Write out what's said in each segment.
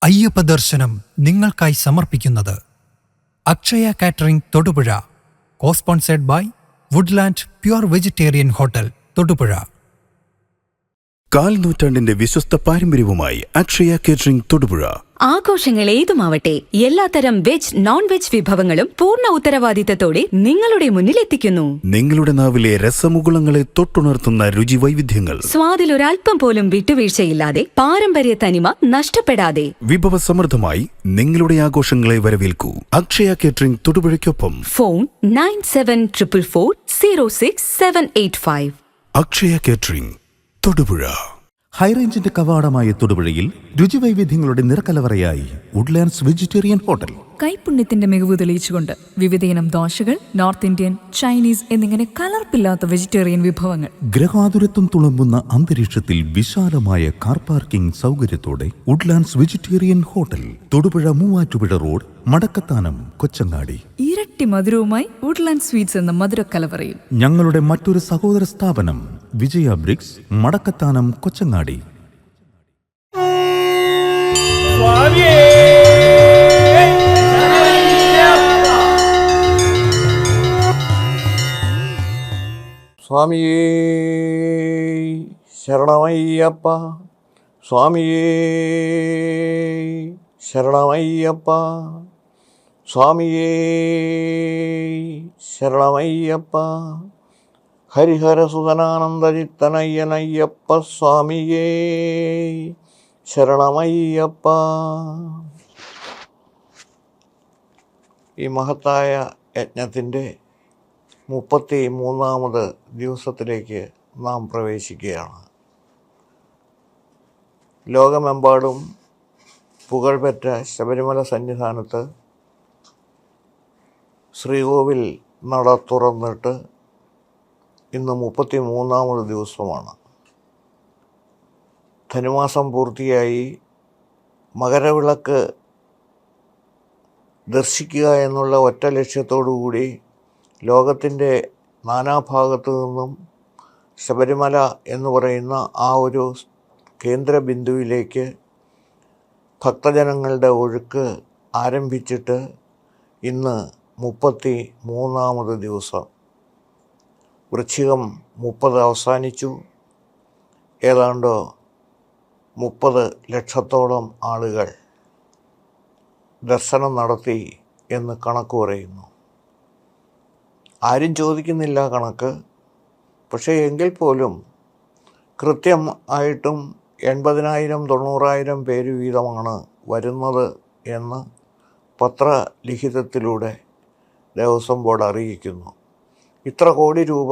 അയ്യപ്പ ദർശനം നിങ്ങൾക്കായി സമർപ്പിക്കുന്നത് Akshaya catering Thodupuzha, cosponsored by Woodland pure vegetarian hotel Thodupuzha. കാൽനൂറ്റാണ്ടിന്റെ വിശ്വസ്ത പാരമ്പര്യവുമായി അക്ഷയ കേറ്ററിംഗ് തൊടുപുഴ. ആഘോഷങ്ങൾ ഏതുമാവട്ടെ, എല്ലാത്തരം വെജ് നോൺ വെജ് വിഭവങ്ങളും പൂർണ്ണ ഉത്തരവാദിത്തത്തോടെ നിങ്ങളുടെ മുന്നിലെത്തിക്കുന്നു. നിങ്ങളുടെ നാവിലെ രസമുകുളങ്ങളെ തൊട്ടുണർത്തുന്ന രുചി വൈവിധ്യങ്ങൾ, സ്വാദിൽ ഒരൽപ്പം പോലും വിട്ടുവീഴ്ചയില്ലാതെ, പാരമ്പര്യ തനിമ നഷ്ടപ്പെടാതെ വിഭവസമൃദ്ധമായി നിങ്ങളുടെ ആഘോഷങ്ങളെ വരവേൽക്കൂ. അക്ഷയ കേറ്ററിംഗ് തൊടുപുഴയ്ക്കൊപ്പം ഫോൺ 9744406785. അക്ഷയ കേറ്ററിംഗ് തൊടുപുഴ. ഹൈറേഞ്ചിന്റെ കവാടമായ തൊടുപുഴയിൽ രുചിവൈവിധ്യങ്ങളുടെ നിറക്കലവറയായി വുഡ്ലാൻഡ്സ് വെജിറ്റേറിയൻ ഹോട്ടൽ. കൈപ്പുണ്യത്തിന്റെ മികവ് തെളിയിച്ചുകൊണ്ട് വിവിധയിനം ദോശകൾ, നോർത്ത് ഇന്ത്യൻ, ചൈനീസ് എന്നിങ്ങനെ കലർപ്പില്ലാത്ത വെജിറ്റേറിയൻ വിഭവങ്ങൾ. ഗ്രഹാതുരത്വം തുളുമ്പുന്ന അന്തരീക്ഷത്തിൽ വിശാലമായ കാർ പാർക്കിംഗ് സൗകര്യത്തോടെ Woodlands vegetarian hotel, Thodupuzha Muvattupuzha road, Madakkathanam, Kochangadi. ഇരട്ടി മധുരവുമായി വുഡ്ലാൻഡ് സ്വീറ്റ്സ് എന്ന മധുരക്കലവറയിൽ. ഞങ്ങളുടെ മറ്റൊരു സഹോദര സ്ഥാപനം വിജയ ബ്രിക്സ്, മടക്കത്താനം, കൊച്ചങ്ങാടി. സ്വാമിയേ ശരണമയ്യപ്പ, സ്വാമിയേ ശരണമയ്യപ്പ, സ്വാമിയേ ശരണമയ്യപ്പ. ഹരിഹരസുതനാനന്ദചിത്തനയ്യനയ്യപ്പ, സ്വാമിയേ ശരണമയ്യപ്പ. ഈ മഹത്തായ യജ്ഞത്തിൻ്റെ 33ാമത് ദിവസത്തിലേക്ക് നാം പ്രവേശിക്കുകയാണ്. ലോകമെമ്പാടും പുകഴ്പെറ്റ ശബരിമല സന്നിധാനത്ത് ശ്രീകോവിൽ നട തുറന്നിട്ട് ഇന്ന് 33ാമത് ദിവസമാണ്. ധനുമാസം പൂർത്തിയായി മകരവിളക്ക് ദർശിക്കുക എന്നുള്ള ഒറ്റ ലക്ഷ്യത്തോടുകൂടി ലോകത്തിൻ്റെ നാനാഭാഗത്തു നിന്നും ശബരിമല എന്ന് പറയുന്ന ആ ഒരു കേന്ദ്ര ബിന്ദുവിലേക്ക് ഭക്തജനങ്ങളുടെ ഒഴുക്ക് ആരംഭിച്ചിട്ട് ഇന്ന് 33ാമത് ദിവസം. വൃശ്ചികം 30 അവസാനിച്ചു. ഏതാണ്ട് 30 ലക്ഷത്തോളം ആളുകൾ ദർശനം നടത്തി എന്ന് കണക്ക് പറയുന്നു. ആരും ചോദിക്കുന്നില്ല കണക്ക്. പക്ഷേ എങ്കിൽ പോലും കൃത്യം ആയിട്ടും 80,000 90,000 പേര് വീതമാണ് വരുന്നത് എന്ന് പത്രലിഖിതത്തിലൂടെ ദേവസ്വം ബോർഡ് അറിയിക്കുന്നു. ഇത്ര കോടി രൂപ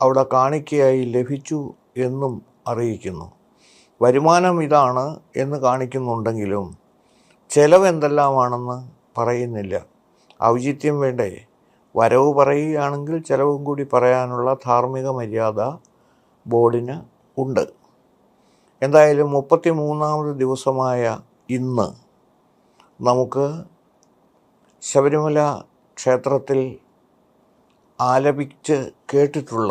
അവിടെ കാണിക്കയായി ലഭിച്ചു എന്നും അറിയിക്കുന്നു. വരുമാനം ഇതാണ് എന്ന് കാണിക്കുന്നുണ്ടെങ്കിലും ചെലവ് എന്തെല്ലാമാണെന്ന് പറയുന്നില്ല. ഔചിത്യം വേണ്ടേ? വരവ് പറയുകയാണെങ്കിൽ ചെലവും കൂടി പറയാനുള്ള ധാർമ്മിക മര്യാദ ബോർഡിന് ഉണ്ട്. എന്തായാലും 33ാമത് ദിവസമായ ഇന്ന് നമുക്ക് ശബരിമല ക്ഷേത്രത്തിൽ ആലപിച്ച് കേട്ടിട്ടുള്ള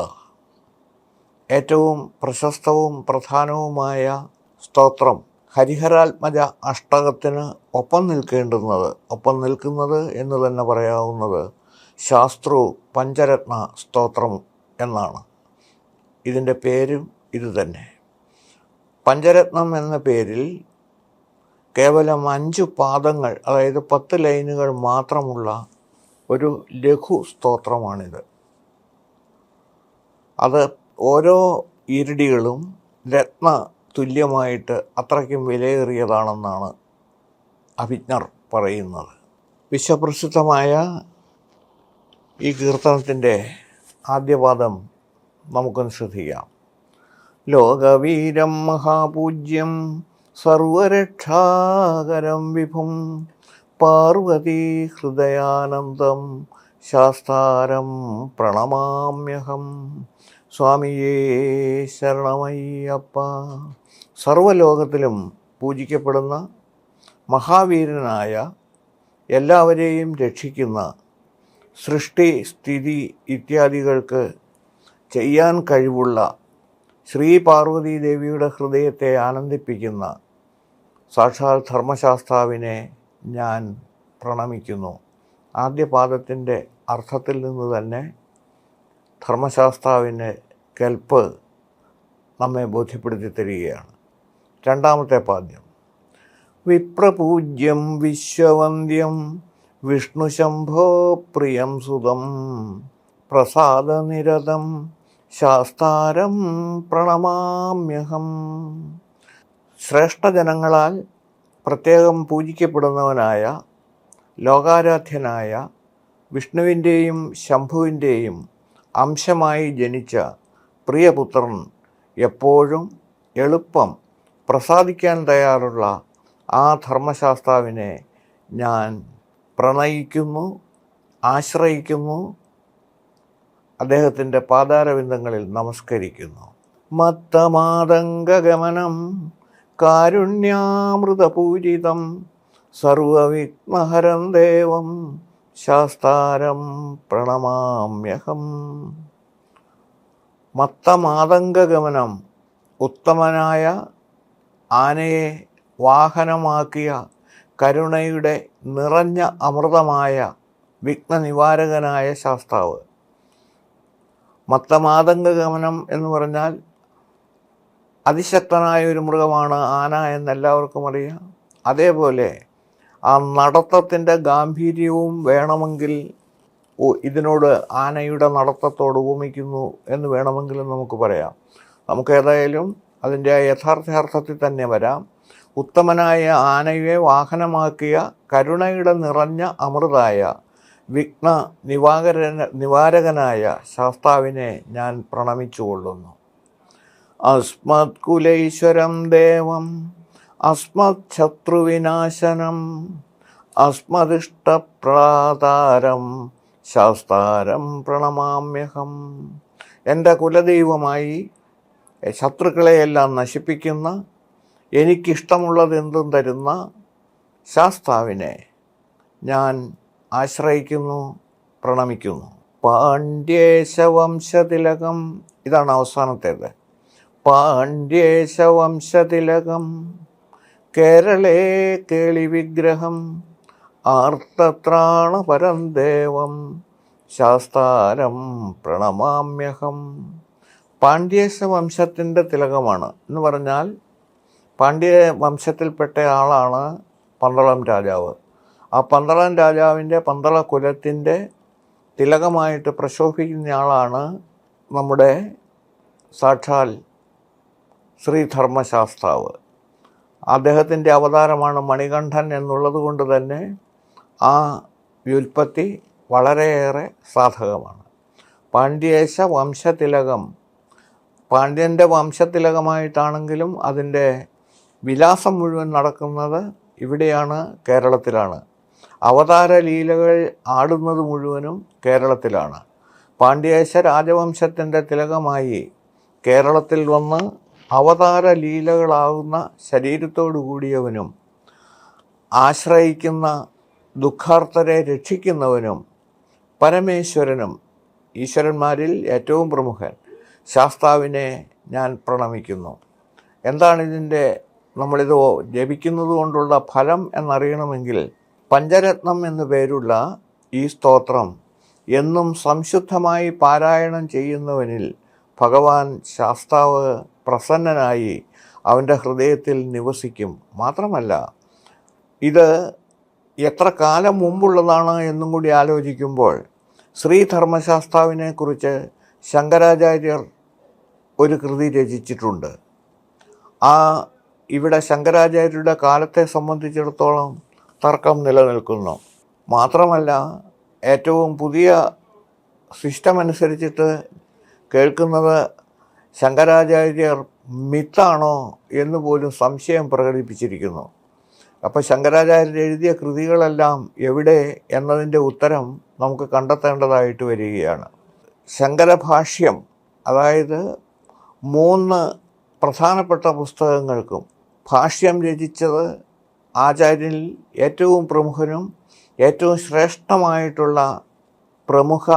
ഏറ്റവും പ്രശസ്തവും പ്രധാനവുമായ സ്തോത്രം ഹരിഹരാത്മജ അഷ്ടകത്തിന് ഒപ്പം നിൽക്കുന്നത് എന്ന് തന്നെ പറയാവുന്നത് ശാസ്ത്രു പഞ്ചരത്ന സ്തോത്രം എന്നാണ്. ഇതിൻ്റെ പേരും ഇതുതന്നെ. പഞ്ചരത്നം എന്ന പേരിൽ കേവലം 5 പാദങ്ങൾ, അതായത് 10 ലൈനുകൾ മാത്രമുള്ള ഒരു ലഘു സ്തോത്രമാണിത്. അത് ഓരോ ഇരടികളും രത്ന തുല്യമായിട്ട് അത്രയ്ക്കും വിലയേറിയതാണെന്നാണ് അഭിജ്ഞർ പറയുന്നത്. വിശ്വപ്രസിദ്ധമായ ഈ കീർത്തനത്തിൻ്റെ ആദ്യപാദം നമുക്കൊന്ന് ശ്രദ്ധിക്കാം. ലോകവീരം മഹാപൂജ്യം സർവരക്ഷാകരം വിഭും പാർവതീ ഹൃദയാനന്ദം ശാസ്താരം പ്രണമാമ്യഹം, സ്വാമിയേ ശരണമയ്യപ്പ. സർവലോകത്തിലും പൂജിക്കപ്പെടുന്ന മഹാവീരനായ, എല്ലാവരെയും രക്ഷിക്കുന്ന, സൃഷ്ടി സ്ഥിതി ഇത്യാദികൾക്ക് ചെയ്യാൻ കഴിവുള്ള ശ്രീ പാർവതീദേവിയുടെ ഹൃദയത്തെ ആനന്ദിപ്പിക്കുന്ന സാക്ഷാൽ ധർമ്മശാസ്താവിനെ ഞാൻ പ്രണമിക്കുന്നു. ആദ്യ പാദത്തിൻ്റെ അർത്ഥത്തിൽ നിന്ന് തന്നെ ധർമ്മശാസ്താവിൻ്റെ കെൽപ്പ് നമ്മെ ബോധ്യപ്പെടുത്തി തരികയാണ്. രണ്ടാമത്തെ പാദ്യം: വിപ്രപൂജ്യം വിശ്വവന്ദ്യം വിഷ്ണുശംഭോ പ്രിയം സുതം പ്രസാദനിരതം ശാസ്താരം പ്രണമാമ്യഹം. ശ്രേഷ്ഠജനങ്ങളാൽ പ്രത്യേകം പൂജിക്കപ്പെടുന്നവനായ ലോകാരാധ്യനായ വിഷ്ണുവിൻ്റെയും ശംഭുവിൻ്റെയും അംശമായി ജനിച്ച പ്രിയപുത്രൻ എപ്പോഴും എളുപ്പം പ്രസാദിക്കാൻ തയ്യാറുള്ള ആ ധർമ്മശാസ്താവിനെ ഞാൻ പ്രണയിക്കുന്നു, ആശ്രയിക്കുന്നു, അദ്ദേഹത്തിൻ്റെ പാതാരവിന്ദങ്ങളിൽ നമസ്കരിക്കുന്നു. മത്തമാതംഗഗമനം കാരുണ്യാമൃതപൂരിതം സർവവിഘ്നഹരം ദേവം ശാസ്താരം പ്രണമാമ്യഹം. മത്തമാതംഗഗമനം, ഉത്തമനായ ആനയെ വാഹനമാക്കിയ കരുണയുടെ നിറഞ്ഞ അമൃതമായ വിഘ്നനിവാരകനായ ശാസ്താവ്. മത്തമാതംഗഗമനം എന്ന് പറഞ്ഞാൽ അതിശക്തനായ ഒരു മൃഗമാണ് ആന എന്നെല്ലാവർക്കും അറിയാം. അതേപോലെ ആ നടത്തത്തിൻ്റെ ഗാംഭീര്യവും വേണമെങ്കിൽ ഇതിനോട് ആനയുടെ നടത്തത്തോട് ഉപമിക്കുന്നു എന്ന് വേണമെങ്കിലും നമുക്ക് പറയാം. നമുക്കേതായാലും അതിൻ്റെ യഥാർത്ഥത്തിൽ തന്നെ വരാം. ഉത്തമനായ ആനയെ വാഹനമാക്കിയ കരുണയുടെ നിറഞ്ഞ അമൃതായ വിഘ്ന നിവാരകനായ ശാസ്താവിനെ ഞാൻ പ്രണമിച്ചുകൊള്ളുന്നു. അസ്മത് കുലൈശ്വരം ദേവം അസ്മത് ശത്രുവിനാശനം അസ്മദിഷ്ടപ്രാതാരം ശാസ്താരം പ്രണമാമ്യഹം. എൻ്റെ കുലദൈവമായി ശത്രുക്കളെയെല്ലാം നശിപ്പിക്കുന്ന, എനിക്കിഷ്ടമുള്ളതെന്തും തരുന്ന ശാസ്താവിനെ ഞാൻ ആശ്രയിക്കുന്നു, പ്രണമിക്കുന്നു. പാണ്ഡ്യേശവംശതിലകം, ഇതാണ് അവസാനത്തേത്. പാണ്ഡ്യേശവംശതിലകം കേരളേ കേളി വിഗ്രഹം ആർത്തത്രാണപരം ദേവം ശാസ്താരം പ്രണമാമ്യഹം. പാണ്ഡ്യേശ വംശത്തിൻ്റെ തിലകമാണ് എന്ന് പറഞ്ഞാൽ പാണ്ഡ്യ വംശത്തിൽപ്പെട്ട ആളാണ് പന്തളം രാജാവ്. ആ പന്തളം രാജാവിൻ്റെ പന്തള കുലത്തിൻ്റെ തിലകമായിട്ട് പ്രശോഭിക്കുന്നയാളാണ് നമ്മുടെ സാക്ഷാൽ ശ്രീധർമ്മശാസ്താവ്. അദ്ദേഹത്തിൻ്റെ അവതാരമാണ് മണികണ്ഠൻ എന്നുള്ളത് കൊണ്ട് തന്നെ ആ വ്യുൽപ്പത്തി വളരെയേറെ സാധകമാണ്. പാണ്ഡ്യേശ വംശതിലകം, പാണ്ഡ്യൻ്റെ വംശതിലകമായിട്ടാണെങ്കിലും അതിൻ്റെ വിലാസം മുഴുവൻ നടക്കുന്നത് ഇവിടെയാണ്, കേരളത്തിലാണ്. അവതാര ലീലകൾ ആടുന്നത് മുഴുവനും കേരളത്തിലാണ്. പാണ്ഡ്യേശ രാജവംശത്തിൻ്റെ തിലകമായി കേരളത്തിൽ വന്ന് അവതാര ലീലകളാകുന്ന ശരീരത്തോടു കൂടിയവനും ആശ്രയിക്കുന്ന ദുഃഖാർത്തരെ രക്ഷിക്കുന്നവനും പരമേശ്വരനും, ഈശ്വരന്മാരിൽ ഏറ്റവും പ്രമുഖൻ ശാസ്താവിനെ ഞാൻ പ്രണമിക്കുന്നു. എന്താണിതിൻ്റെ നമ്മളിത് ജപിക്കുന്നത് കൊണ്ടുള്ള ഫലം എന്നറിയണമെങ്കിൽ പഞ്ചരത്നം എന്നു പേരുള്ള ഈ സ്തോത്രം എന്നും സംശുദ്ധമായി പാരായണം ചെയ്യുന്നവനിൽ ഭഗവാൻ ശാസ്താവ് പ്രസന്നനായി അവൻ്റെ ഹൃദയത്തിൽ നിവസിക്കും. മാത്രമല്ല ഇത് എത്ര കാലം മുമ്പുള്ളതാണ് എന്നും കൂടി ആലോചിക്കുമ്പോൾ ശ്രീധർമ്മശാസ്താവിനെക്കുറിച്ച് ശങ്കരാചാര്യർ ഒരു കൃതി രചിച്ചിട്ടുണ്ട്. ഇവിടെ ശങ്കരാചാര്യരുടെ കാലത്തെ സംബന്ധിച്ചിടത്തോളം തർക്കം നിലനിൽക്കുന്നു. മാത്രമല്ല ഏറ്റവും പുതിയ സിസ്റ്റം അനുസരിച്ചിട്ട് കേൾക്കുന്നത് ശങ്കരാചാര്യർ മിത്താണോ എന്ന് പോലും സംശയം പ്രകടിപ്പിച്ചിരിക്കുന്നു. അപ്പോൾ ശങ്കരാചാര്യർ എഴുതിയ കൃതികളെല്ലാം എവിടെ എന്നതിൻ്റെ ഉത്തരം നമുക്ക് കണ്ടെത്തേണ്ടതായിട്ട് വരികയാണ്. ശങ്കരഭാഷ്യം, അതായത് 3 പ്രധാനപ്പെട്ട പുസ്തകങ്ങൾക്കും ഭാഷ്യം രചിച്ചത് ആചാര്യനിൽ ഏറ്റവും പ്രമുഖനും ഏറ്റവും ശ്രേഷ്ഠമായിട്ടുള്ള പ്രമുഖ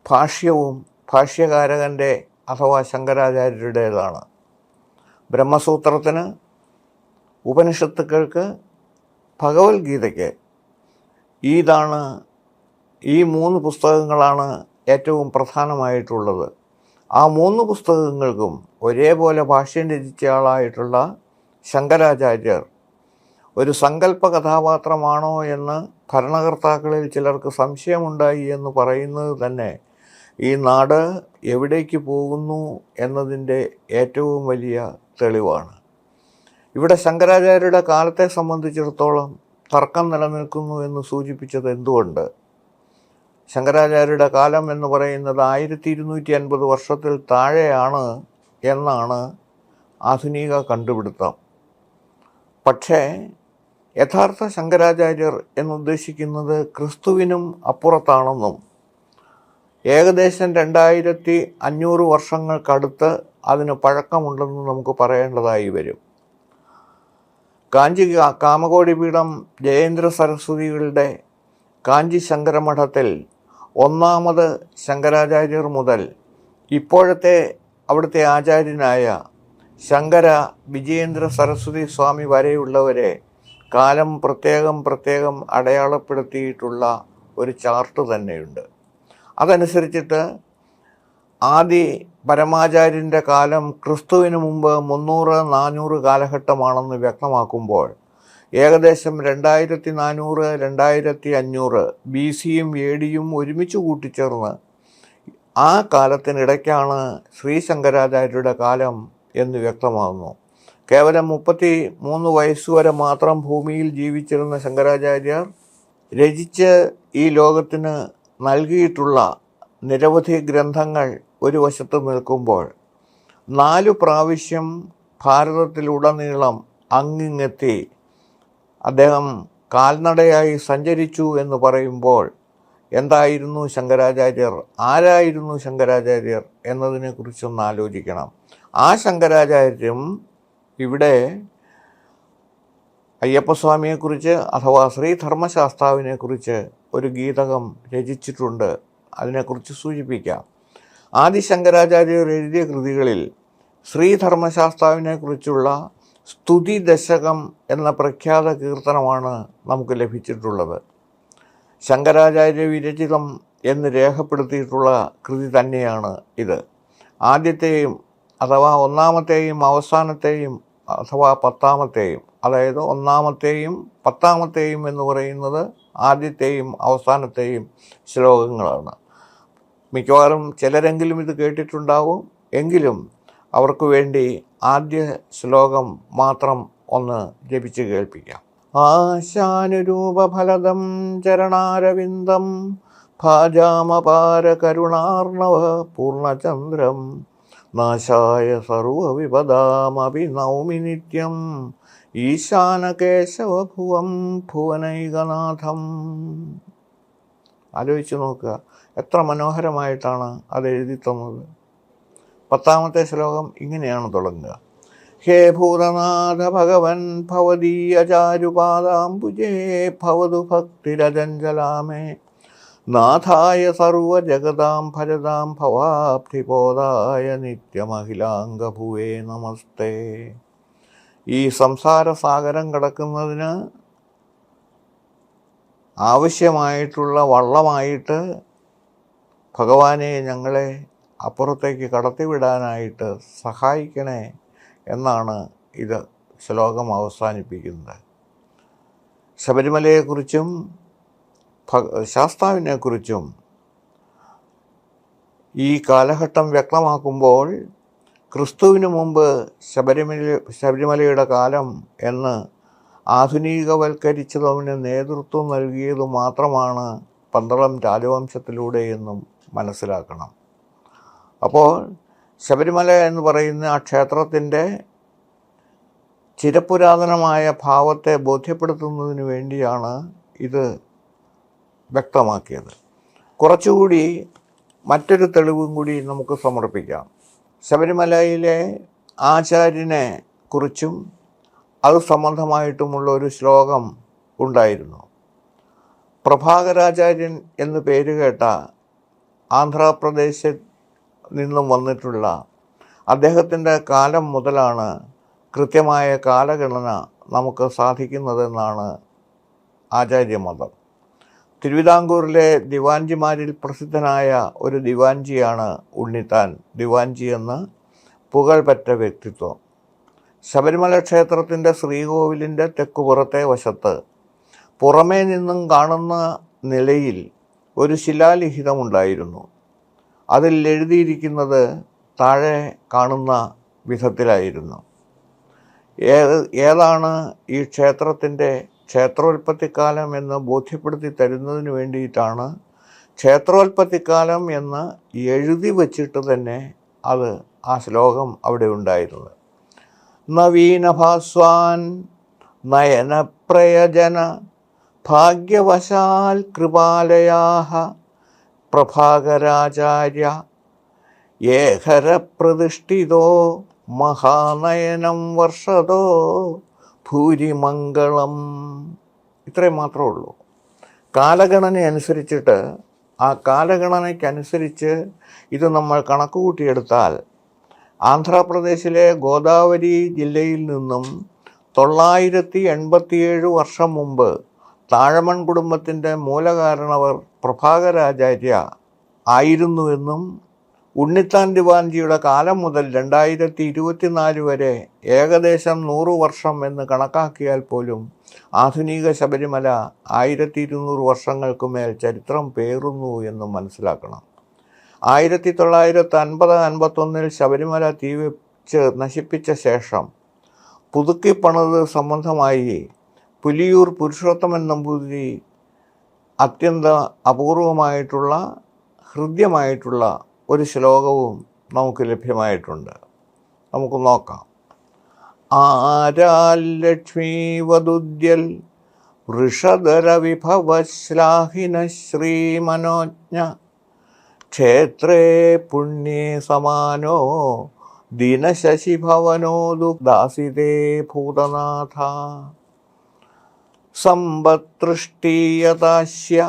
ഭാഷ്യവും ഭാഷ്യകാരകൻ്റെ അഥവാ ശങ്കരാചാര്യരുടേതാണ്. ബ്രഹ്മസൂത്രത്തിന് ഉപനിഷത്തുക്കൾക്ക്, ഭഗവത്ഗീതയ്ക്ക് ഈ 3 പുസ്തകങ്ങളാണ് ഏറ്റവും പ്രധാനമായിട്ടുള്ളത്. ആ 3 പുസ്തകങ്ങൾക്കും ഒരേപോലെ ഭാഷ്യം രചിച്ചയാളായിട്ടുള്ള ശങ്കരാചാര്യർ ഒരു സങ്കല്പ കഥാപാത്രമാണോ എന്ന് ഭരണകർത്താക്കളിൽ ചിലർക്ക് സംശയമുണ്ടായി എന്ന് പറയുന്നത് തന്നെ ഈ നാട് എവിടേക്ക് പോകുന്നു എന്നതിൻ്റെ ഏറ്റവും വലിയ തെളിവാണ്. ഇവിടെ ശങ്കരാചാര്യരുടെ കാലത്തെ സംബന്ധിച്ചിടത്തോളം തർക്കം നിലനിൽക്കുന്നു എന്ന് സൂചിപ്പിച്ചത് എന്തുകൊണ്ട്? ശങ്കരാചാര്യരുടെ കാലം എന്ന് പറയുന്നത് 1250 വർഷത്തിൽ താഴെയാണ് എന്നാണ് ആധുനിക കണ്ടുപിടുത്തം. പക്ഷേ യഥാർത്ഥ ശങ്കരാചാര്യർ എന്നുദ്ദേശിക്കുന്നത് ക്രിസ്തുവിനും അപ്പുറത്താണെന്നും ഏകദേശം 2500 വർഷങ്ങൾക്കടുത്ത് അതിന് പഴക്കമുണ്ടെന്നും നമുക്ക് പറയേണ്ടതായി വരും. കാഞ്ചി കാമകോടി പീഠം ജയേന്ദ്ര സരസ്വതികളുടെ കാഞ്ചി ശങ്കരമഠത്തിൽ 1ാമത് ശങ്കരാചാര്യർ മുതൽ ഇപ്പോഴത്തെ അവിടുത്തെ ആചാര്യനായ ശങ്കര വിജയേന്ദ്ര സരസ്വതി സ്വാമി വരെയുള്ളവരെ കാലം പ്രത്യേകം അടയാളപ്പെടുത്തിയിട്ടുള്ള ഒരു ചാർട്ട് തന്നെയുണ്ട്. അതനുസരിച്ചിട്ട് ആദി പരമാചാര്യൻ്റെ കാലം ക്രിസ്തുവിന് മുമ്പ് 300-400 കാലഘട്ടമാണെന്ന് വ്യക്തമാക്കുമ്പോൾ ഏകദേശം 2400-2500 BC-യും AD-യും ഒരുമിച്ച് കൂട്ടിച്ചേർന്ന് ആ കാലത്തിനിടയ്ക്കാണ് ശ്രീ ശങ്കരാചാര്യരുടെ കാലം എന്ന് വ്യക്തമാകുന്നു. കേവലം 33 വയസ്സുവരെ മാത്രം ഭൂമിയിൽ ജീവിച്ചിരുന്ന ശങ്കരാചാര്യർ രചിച്ച് ഈ ലോകത്തിന് നൽകിയിട്ടുള്ള നിരവധി ഗ്രന്ഥങ്ങൾ ഒരു വശത്ത് നിൽക്കുമ്പോൾ 4 പ്രാവശ്യം ഭാരതത്തിലുടനീളം അങ്ങിങ്ങെത്തി അദ്ദേഹം കാൽനടയായി സഞ്ചരിച്ചു എന്ന് പറയുമ്പോൾ എന്തായിരുന്നു ശങ്കരാചാര്യർ, ആരായിരുന്നു ശങ്കരാചാര്യർ എന്നതിനെക്കുറിച്ചൊന്ന് ആലോചിക്കണം. ആ ശങ്കരാചാര്യരും ഇവിടെ അയ്യപ്പസ്വാമിയെക്കുറിച്ച് അഥവാ ശ്രീധർമ്മശാസ്താവിനെക്കുറിച്ച് ഒരു ഗീതകം രചിച്ചിട്ടുണ്ട്. അതിനെക്കുറിച്ച് സൂചിപ്പിക്കാം. ആദി ശങ്കരാചാര്യർ എഴുതിയ കൃതികളിൽ ശ്രീധർമ്മശാസ്താവിനെക്കുറിച്ചുള്ള സ്തുതി ദശകം എന്ന പ്രഖ്യാത കീർത്തനമാണ് നമുക്ക് ലഭിച്ചിട്ടുള്ളത്. ശങ്കരാചാര്യ വിരചിതം എന്ന് രേഖപ്പെടുത്തിയിട്ടുള്ള കൃതി തന്നെയാണ് ഇത്. ആദ്യത്തെയും അഥവാ 1ാമത്തെയും അവസാനത്തെയും അഥവാ 10ാമത്തെയും, അതായത് 1ാമത്തെയും 10ാമത്തെയും എന്ന് പറയുന്നത് ആദ്യത്തെയും അവസാനത്തെയും ശ്ലോകങ്ങളാണ്. മിക്കവാറും ചിലരെങ്കിലും ഇത് കേട്ടിട്ടുണ്ടാവും. എങ്കിലും അവർക്ക് വേണ്ടി ആദ്യ ശ്ലോകം മാത്രം ഒന്ന് ജപിച്ച് കേൾപ്പിക്കാം. ആശാനുരൂപഫലദം ചരണാരവിന്ദം ഭാജാമപാര കരുണാർണവ പൂർണ്ണചന്ദ്രം നാശായ സർവവിപദാമപി നൗമി നിത്യം ഈശാനകേശവഭുവം ഭുവനൈകനാഥം. ആലോചിച്ച് നോക്കുക, എത്ര മനോഹരമായിട്ടാണ് അത് എഴുതി തന്നത്. 10ാമത്തെ ശ്ലോകം ഇങ്ങനെയാണ് തുടങ്ങുക. ഹേ ഭൂതനാഥ ഭഗവൻ ഭവദീയചാരുപാദാംബുജേ ഭവതു ഭക്തിരജഞ്ചലാമേ നാഥായ സർവജഗതാം ഭജതാം ഭവാബ്ധിബോധായ നിത്യമഖിലാംഗഭുവേ നമസ്തേ. ഈ സംസാര സാഗരം കടക്കുന്നതിന് ആവശ്യമായിട്ടുള്ള വള്ളമായിട്ട് ഭഗവാനെ ഞങ്ങളെ അപ്പുറത്തേക്ക് കടത്തിവിടാനായിട്ട് സഹായിക്കണേ എന്നാണ് ഇത് ശ്ലോകം അവസാനിപ്പിക്കുന്നത്. ശബരിമലയെക്കുറിച്ചും ശാസ്താവിനെക്കുറിച്ചും ഈ കാലഘട്ടം വ്യക്തമാക്കുമ്പോൾ ക്രിസ്തുവിന് മുമ്പ് ശബരിമലയുടെ കാലം എന്ന് ആധുനികവൽക്കരിച്ചതിന് നേതൃത്വം നൽകിയത് മാത്രമാണ് പന്തളം രാജവംശത്തിലൂടെയെന്നും മനസ്സിലാക്കണം. അപ്പോൾ ശബരിമല എന്ന് പറയുന്ന ആ ക്ഷേത്രത്തിൻ്റെ ചിരപുരാതനമായ ഭാവത്തെ ബോധ്യപ്പെടുത്തുന്നതിന് വേണ്ടിയാണ് ഇത് വ്യക്തമാക്കിയത്. കുറച്ചുകൂടി മറ്റൊരു തെളിവും കൂടി നമുക്ക് സമർപ്പിക്കാം. ശബരിമലയിലെ ആചാര്യനെ കുറിച്ചും അത് സംബന്ധമായിട്ടുമുള്ള ഒരു ശ്ലോകം ഉണ്ടായിരുന്നു. പ്രഭാകരാചാര്യൻ എന്ന് പേരുകേട്ട ആന്ധ്രാപ്രദേശിൽ നിന്നും വന്നിട്ടുള്ള അദ്ദേഹത്തിൻ്റെ കാലം മുതലാണ് കൃത്യമായ കാലഗണന നമുക്ക് സാധിക്കുന്നതെന്നാണ് ആചാര്യമതം. തിരുവിതാംകൂറിലെ ദിവാൻജിമാരിൽ പ്രസിദ്ധനായ ഒരു ദിവാൻജിയാണ് ഉണ്ണിത്താൻ ദിവാൻജി എന്ന പുകഴ്പെറ്റ വ്യക്തിത്വം. ശബരിമല ക്ഷേത്രത്തിൻ്റെ ശ്രീകോവിലിൻ്റെ തെക്കുപുറത്തെ വശത്ത് പുറമേ നിന്നും കാണുന്ന നിലയിൽ ഒരു ശിലാലിഖിതമുണ്ടായിരുന്നു. അതിൽ എഴുതിയിരിക്കുന്നത് താഴെ കാണുന്ന വിധത്തിലായിരുന്നു. ഏതാണ് ഈ ക്ഷേത്രത്തിൻ്റെ ക്ഷേത്രോൽപ്പത്തിക്കാലം എന്ന് ബോധ്യപ്പെടുത്തി തരുന്നതിന് വേണ്ടിയിട്ടാണ് ക്ഷേത്രോൽപ്പത്തിക്കാലം എന്ന് എഴുതി വച്ചിട്ട് തന്നെ ആ ശ്ലോകം അവിടെ ഉണ്ടായിരുന്നത്. നവീനഭാസ്വാൻ നയനപ്രയജന ഭാഗ്യവശാൽ കൃപാലയാഃ പ്രഭാകരാചാര്യ ഏഹരപ്രതിഷ്ഠിതോ മഹാനയനം വർഷതോ ഭൂരിമംഗളം. ഇത്രയും മാത്രമേ ഉള്ളൂ. കാലഗണന അനുസരിച്ചിട്ട് ആ കാലഗണനയ്ക്കനുസരിച്ച് ഇത് നമ്മൾ കണക്ക് കൂട്ടിയെടുത്താൽ ആന്ധ്രാപ്രദേശിലെ ഗോദാവരി ജില്ലയിൽ നിന്നും 987 വർഷം മുമ്പ് താഴമൺ കുടുംബത്തിൻ്റെ മൂലകാരണവർ പ്രഭാകരാചാര്യ ആയിരുന്നുവെന്നും ഉണ്ണിത്താൻ ദിവാൻജിയുടെ കാലം മുതൽ 2024 വരെ ഏകദേശം 100 വർഷം എന്ന് കണക്കാക്കിയാൽ പോലും ആധുനിക ശബരിമല 1200 വർഷങ്ങൾക്ക് മേൽ ചരിത്രം പേറുന്നു എന്നും മനസ്സിലാക്കണം. 1950-51 ശബരിമല തീവച്ച് നശിപ്പിച്ച ശേഷം പുതുക്കിപ്പണിത് സംബന്ധമായി പുലിയൂർ പുരുഷോത്തമൻ നമ്പൂതിരി അത്യന്ത അപൂർവമായിട്ടുള്ള ഹൃദ്യമായിട്ടുള്ള ഒരു ശ്ലോകവും നമുക്ക് ലഭ്യമായിട്ടുണ്ട്. നമുക്ക് നോക്കാം. ആരാൽ ലക്ഷ്മീവദുദ്യൽ വൃഷധര വിഭവശ്ലാഹിന ശ്രീമനോജ്ഞ ക്ഷേത്രേ പുണ്യേ സമാനോ ദിനശശിഭവനോ ദുദാസിതേ ഭൂതനാഥ സമ്പതൃഷ്ടീയതാസ്യ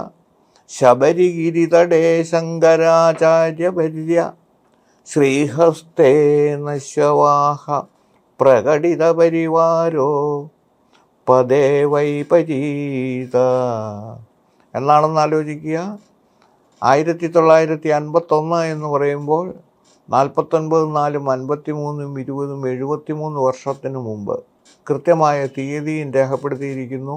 ശബരിഗിരിതടേ ശങ്കരാചാര്യപര്യ ശ്രീഹസ്തേ നശ്വവാഹ പ്രകടിതപരിവാരോ പദേ വൈപരീത എന്നാണെന്ന് ആലോചിക്കുക. 1951 എന്ന് പറയുമ്പോൾ 49, 4, 53, 20, 73 വർഷത്തിന് മുമ്പ് കൃത്യമായ തീയതിയും രേഖപ്പെടുത്തിയിരിക്കുന്നു.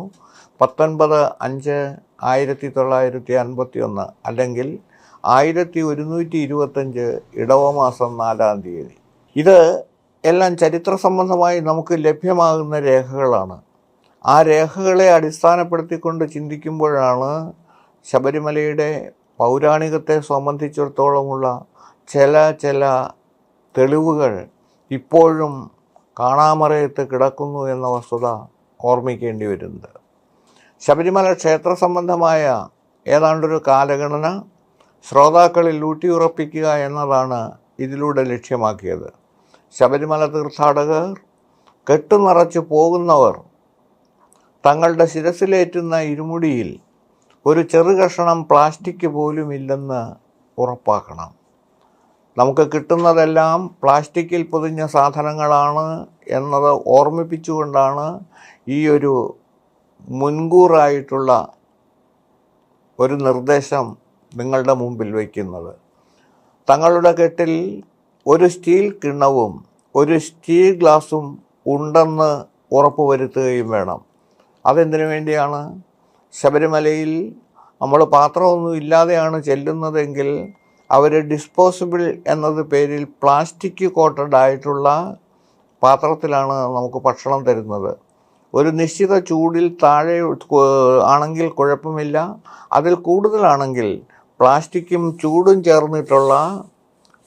19/5/1951 അല്ലെങ്കിൽ 1125 ഇടവമാസം 4-ാം തീയതി. ഇത് എല്ലാം ചരിത്ര സംബന്ധമായി നമുക്ക് ലഭ്യമാകുന്ന രേഖകളാണ്. ആ രേഖകളെ അടിസ്ഥാനപ്പെടുത്തിക്കൊണ്ട് ചിന്തിക്കുമ്പോഴാണ് ശബരിമലയുടെ പൗരാണികത്തെ സംബന്ധിച്ചിടത്തോളമുള്ള ചില തെളിവുകൾ ഇപ്പോഴും കാണാമറയത്ത് കിടക്കുന്നു എന്ന വസ്തുത ഓർമ്മിക്കേണ്ടി വരുന്നത്. ശബരിമല ക്ഷേത്ര സംബന്ധമായ ഏതാണ്ടൊരു കാലഗണന ശ്രോതാക്കളിൽ ഊട്ടിയുറപ്പിക്കുക എന്നതാണ് ഇതിലൂടെ ലക്ഷ്യമാക്കിയത്. ശബരിമല തീർത്ഥാടകർ കെട്ടുനിറച്ച് പോകുന്നവർ തങ്ങളുടെ ശിരസിലേറ്റുന്ന ഇരുമുടിയിൽ ഒരു ചെറുകഷണം പ്ലാസ്റ്റിക് പോലും ഇല്ലെന്ന് ഉറപ്പാക്കണം. നമുക്ക് കിട്ടുന്നതെല്ലാം പ്ലാസ്റ്റിക്കിൽ പൊതിഞ്ഞ സാധനങ്ങളാണ് എന്നത് ഓർമ്മിപ്പിച്ചുകൊണ്ടാണ് ഈ ഒരു മുൻകൂറായിട്ടുള്ള ഒരു നിർദ്ദേശം നിങ്ങളുടെ മുമ്പിൽ വയ്ക്കുന്നത്. തങ്ങളുടെ കെട്ടിൽ ഒരു സ്റ്റീൽ കിണ്ണവും ഒരു സ്റ്റീൽ ഗ്ലാസും ഉണ്ടെന്ന് ഉറപ്പുവരുത്തുകയും വേണം. അതെന്തിനു വേണ്ടിയാണ്? ശബരിമലയിൽ നമ്മൾ പാത്രമൊന്നും ഇല്ലാതെയാണ് ചെല്ലുന്നതെങ്കിൽ അവർ ഡിസ്പോസിബിൾ എന്നത് പേരിൽ പ്ലാസ്റ്റിക് കോട്ടഡ് ആയിട്ടുള്ള പാത്രത്തിലാണ് നമുക്ക് ഭക്ഷണം തരുന്നത്. ഒരു നിശ്ചിത ചൂടിൽ താഴെ ആണെങ്കിൽ കുഴപ്പമില്ല, അതിൽ കൂടുതലാണെങ്കിൽ പ്ലാസ്റ്റിക്കും ചൂടും ചേർന്നിട്ടുള്ള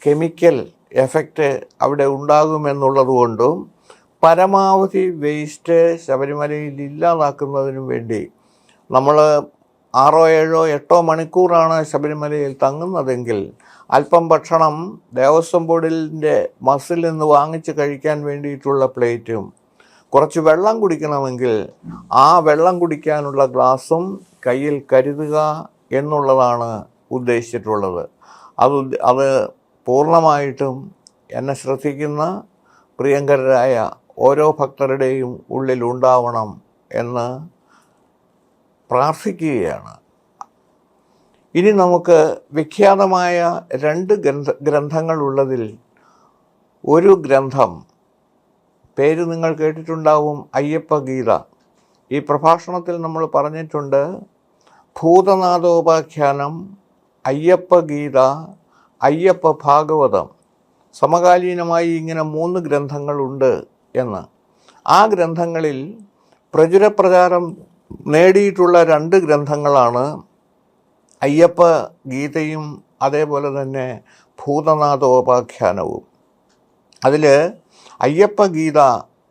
കെമിക്കൽ എഫക്റ്റ് അവിടെ ഉണ്ടാകുമെന്നുള്ളത് കൊണ്ടും പരമാവധി വേസ്റ്റ് ശബരിമലയിൽ ഇല്ലാതാക്കുന്നതിനും വേണ്ടി നമ്മൾ 6, 7, 8 മണിക്കൂറാണ് ശബരിമലയിൽ തങ്ങുന്നതെങ്കിൽ അല്പം ഭക്ഷണം ദേവസ്വം ബോർഡിൻ്റെ മസിൽ നിന്ന് വാങ്ങിച്ച് കഴിക്കാൻ വേണ്ടിയിട്ടുള്ള പ്ലേറ്റും കുറച്ച് വെള്ളം കുടിക്കണമെങ്കിൽ ആ വെള്ളം കുടിക്കാനുള്ള ഗ്ലാസും കയ്യിൽ കരുതുക എന്നുള്ളതാണ് ഉദ്ദേശിച്ചിട്ടുള്ളത്. അത് പൂർണ്ണമായിട്ടും എന്നെ ശ്രദ്ധിക്കുന്ന പ്രിയങ്കരായ ഓരോ ഭക്തരുടെയും ഉള്ളിൽ ഉണ്ടാവണം എന്ന് പ്രാർത്ഥിക്കുകയാണ്. ഇനി നമുക്ക് വിഖ്യാതമായ 2 ഗ്രന്ഥങ്ങളുള്ളതിൽ ഒരു ഗ്രന്ഥം, പേര് നിങ്ങൾ കേട്ടിട്ടുണ്ടാവും, അയ്യപ്പഗീത. ഈ പ്രഭാഷണത്തിൽ നമ്മൾ പറഞ്ഞിട്ടുണ്ട്, ഭൂതനാഥോപാഖ്യാനം, അയ്യപ്പഗീത, അയ്യപ്പ ഭാഗവതം, സമകാലീനമായി ഇങ്ങനെ 3 ഗ്രന്ഥങ്ങളുണ്ട് എന്ന്. ആ ഗ്രന്ഥങ്ങളിൽ പ്രചുരപ്രചാരം നേടിയിട്ടുള്ള 2 ഗ്രന്ഥങ്ങളാണ് അയ്യപ്പ ഗീതയും അതേപോലെ തന്നെ ഭൂതനാഥോപാഖ്യാനവും. അതിൽ അയ്യപ്പ ഗീത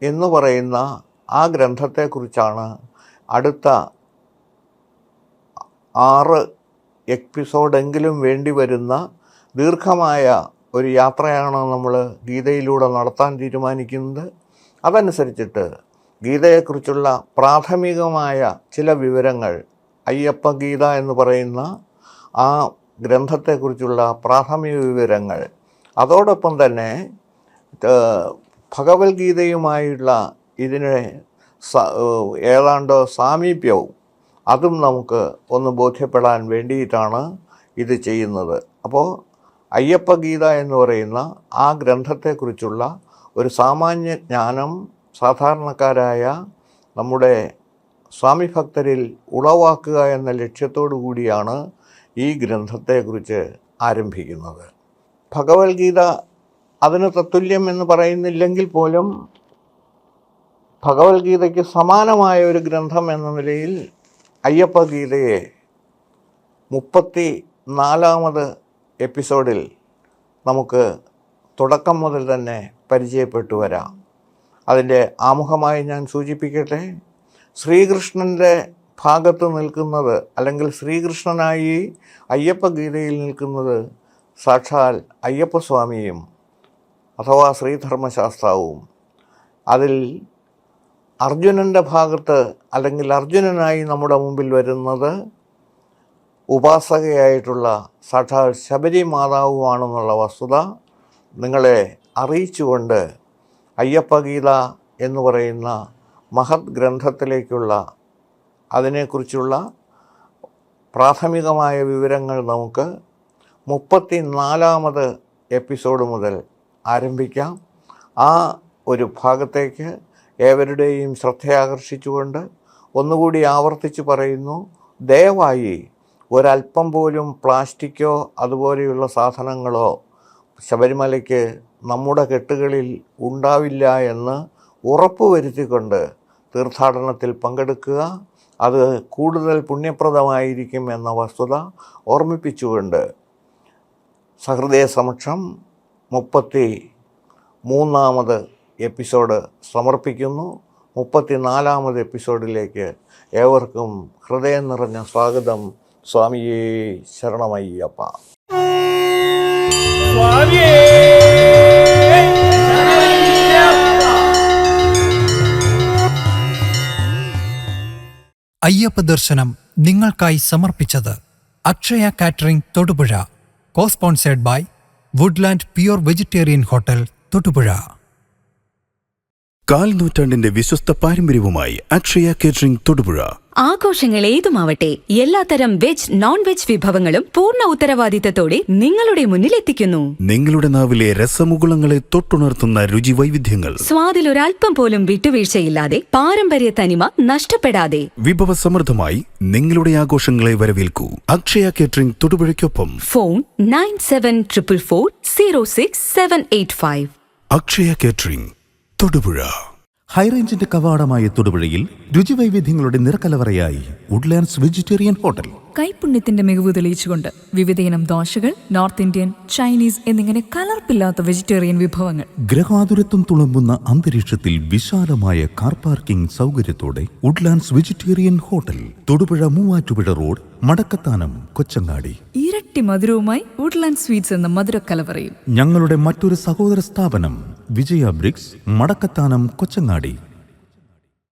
എന്ന് പറയുന്ന ആ ഗ്രന്ഥത്തെക്കുറിച്ചാണ് അടുത്ത 6 എപ്പിസോഡെങ്കിലും വേണ്ടി വരുന്ന ദീർഘമായ ഒരു യാത്രയാണ് നമ്മൾ ഗീതയിലൂടെ നടത്താൻ തീരുമാനിക്കുന്നത്. അതനുസരിച്ചിട്ട് ഗീതയെക്കുറിച്ചുള്ള പ്രാഥമികമായ ചില വിവരങ്ങൾ, അയ്യപ്പ ഗീത എന്ന് പറയുന്ന ആ ഗ്രന്ഥത്തെക്കുറിച്ചുള്ള പ്രാഥമിക വിവരങ്ങൾ, അതോടൊപ്പം തന്നെ ഭഗവത്ഗീതയുമായുള്ള ഇതിന് ഏതാണ്ട് സാമീപ്യവും അതും നമുക്ക് ഒന്ന് ബോധ്യപ്പെടാൻ വേണ്ടിയിട്ടാണ് ഇത് ചെയ്യുന്നത്. അപ്പോൾ അയ്യപ്പഗീത എന്ന് പറയുന്ന ആ ഗ്രന്ഥത്തെക്കുറിച്ചുള്ള ഒരു സാമാന്യ ജ്ഞാനം സാധാരണക്കാരായ നമ്മുടെ സ്വാമി ഭക്തരിൽ ഉളവാക്കുക എന്ന ലക്ഷ്യത്തോടു കൂടിയാണ് ഈ ഗ്രന്ഥത്തെക്കുറിച്ച് ആരംഭിക്കുന്നത്. ഭഗവത്ഗീത അതിന് തത്തുല്യം എന്ന് പറയുന്നില്ലെങ്കിൽ പോലും ഭഗവത്ഗീതയ്ക്ക് സമാനമായ ഒരു ഗ്രന്ഥം എന്ന നിലയിൽ അയ്യപ്പഗീതയെ 34ാമത് എപ്പിസോഡിൽ നമുക്ക് തുടക്കം മുതൽ തന്നെ പരിചയപ്പെട്ടു വരാം. അതിൻ്റെ ആമുഖമായി ഞാൻ സൂചിപ്പിക്കട്ടെ, ശ്രീകൃഷ്ണൻ്റെ ഭാഗത്ത് നിൽക്കുന്നത്, അല്ലെങ്കിൽ ശ്രീകൃഷ്ണനായി അയ്യപ്പഗീതയിൽ നിൽക്കുന്നത് സാക്ഷാൽ അയ്യപ്പസ്വാമിയും അഥവാ ശ്രീധർമ്മശാസ്താവും. അതിൽ അർജുനൻ്റെ ഭാഗത്ത്, അല്ലെങ്കിൽ അർജുനനായി നമ്മുടെ മുമ്പിൽ വരുന്നത് ഉപാസകയായിട്ടുള്ള സാക്ഷാൽ ശബരി മാതാവുമാണെന്നുള്ള വസ്തുത നിങ്ങളെ അറിയിച്ചുകൊണ്ട് അയ്യപ്പഗീത എന്ന് പറയുന്ന മഹത് ഗ്രന്ഥത്തിലേക്കുള്ള അതിനെക്കുറിച്ചുള്ള പ്രാഥമികമായ വിവരങ്ങൾ നമുക്ക് 34ാമത് എപ്പിസോഡ് മുതൽ ആരംഭിക്കാം. ആ ഒരു ഭാഗത്തേക്ക് ഏവരുടെയും ശ്രദ്ധയാകർഷിച്ചുകൊണ്ട് ഒന്നുകൂടി ആവർത്തിച്ച് പറയുന്നു, ദയവായി ഒരല്പം പോലും പ്ലാസ്റ്റിക്കോ അതുപോലെയുള്ള സാധനങ്ങളോ ശബരിമലയ്ക്ക് നമ്മുടെ കെട്ടുകളിൽ ഉണ്ടാവില്ല എന്ന് ഉറപ്പുവരുത്തിക്കൊണ്ട് തീർത്ഥാടനത്തിൽ പങ്കെടുക്കുക. അത് കൂടുതൽ പുണ്യപ്രദമായിരിക്കും എന്ന വസ്തുത ഓർമ്മിപ്പിച്ചുകൊണ്ട് സഹൃദയ സമക്ഷം 33ാമത് എപ്പിസോഡ് സമർപ്പിക്കുന്നു. 34ാമത് എപ്പിസോഡിലേക്ക് ഏവർക്കും ഹൃദയം നിറഞ്ഞ സ്വാഗതം. സ്വാമിയേ ശരണമയ്യപ്പ. അയ്യപ്പ ദർശനം നിങ്ങൾക്കായി സമർപ്പിച്ചത് Akshaya catering Thodupuzha, cosponsored by Woodland pure vegetarian hotel Thodupuzha. 4 നൂറ്റാണ്ടിന്റെ വിശ്വസ്ത പാരമ്പര്യവുമായി അക്ഷയ കേറ്ററിംഗ് തൊടുപുഴ. ആഘോഷങ്ങൾ ഏതുമാവട്ടെ, എല്ലാത്തരം വെജ് നോൺ വെജ് വിഭവങ്ങളും പൂർണ്ണ ഉത്തരവാദിത്തത്തോടെ നിങ്ങളുടെ മുന്നിലെത്തിക്കുന്നു. നിങ്ങളുടെ നാവിലെ രസമുകുളങ്ങളെ തൊട്ടുണർത്തുന്ന രുചി വൈവിധ്യങ്ങൾ, സ്വാദിൽ ഒരൽപ്പം പോലും വിട്ടുവീഴ്ചയില്ലാതെ, പാരമ്പര്യ തനിമ നഷ്ടപ്പെടാതെ, വിഭവസമൃദ്ധമായി നിങ്ങളുടെ ആഘോഷങ്ങളെ വരവേൽക്കൂ. അക്ഷയ കേറ്ററിംഗ് തൊടുപുഴയ്ക്കൊപ്പം ഫോൺ 9744066785. അക്ഷയ കേറ്ററിംഗ് തൊടുപുഴ. ഹൈറേഞ്ചിന്റെ കവാടമായ തൊടുപുഴയിൽ രുചിവൈവിധ്യങ്ങളുടെ നിറക്കലവറയായി വുഡ്ലാൻഡ്സ് വെജിറ്റേറിയൻ ഹോട്ടൽ. കൈപുണ്യത്തിന്റെ മികവ് തെളിയിച്ചുകൊണ്ട് വിവിധയിനം ദോശകൾ, നോർത്ത് ഇന്ത്യൻ, ചൈനീസ് എന്നിങ്ങനെ കലർപ്പില്ലാത്ത വെജിറ്റേറിയൻ വിഭവങ്ങൾ. ഗ്രഹാതുരത്വം തുളുമ്പുന്ന അന്തരീക്ഷത്തിൽ വിശാലമായ കാർ പാർക്കിംഗ് സൗകര്യത്തോടെ Woodlands vegetarian hotel, Thodupuzha Muvattupuzha road, Madakkathanam, Kochangadi. ഇരട്ടി മധുരവുമായി വുഡ്ലാൻഡ് സ്വീറ്റ്സ് എന്ന മധുരക്കലവറയും. ഞങ്ങളുടെ മറ്റൊരു സഹോദര സ്ഥാപനം വിജയ ബ്രിക്സ്, മടക്കത്താനം, കൊച്ചങ്ങാടി.